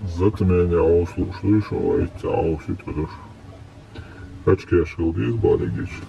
Затмение услышал, эти ауситведешь. Kačkie šildi izbaudīgīši.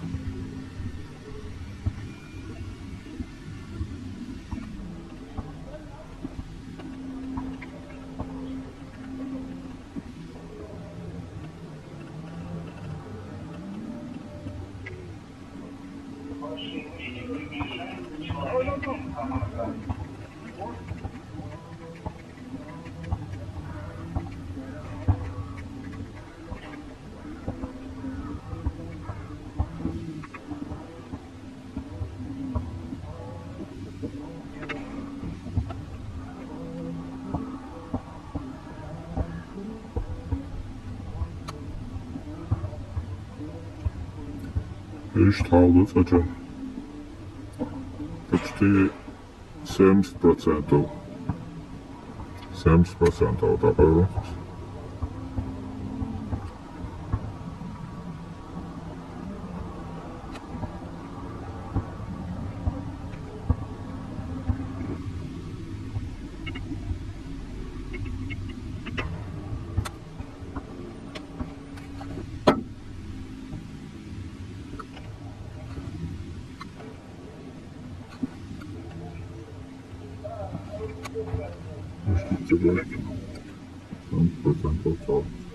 Viņš tādu taču почти 70%. 70% tāpēc. Viņš tic, ka 100% caur.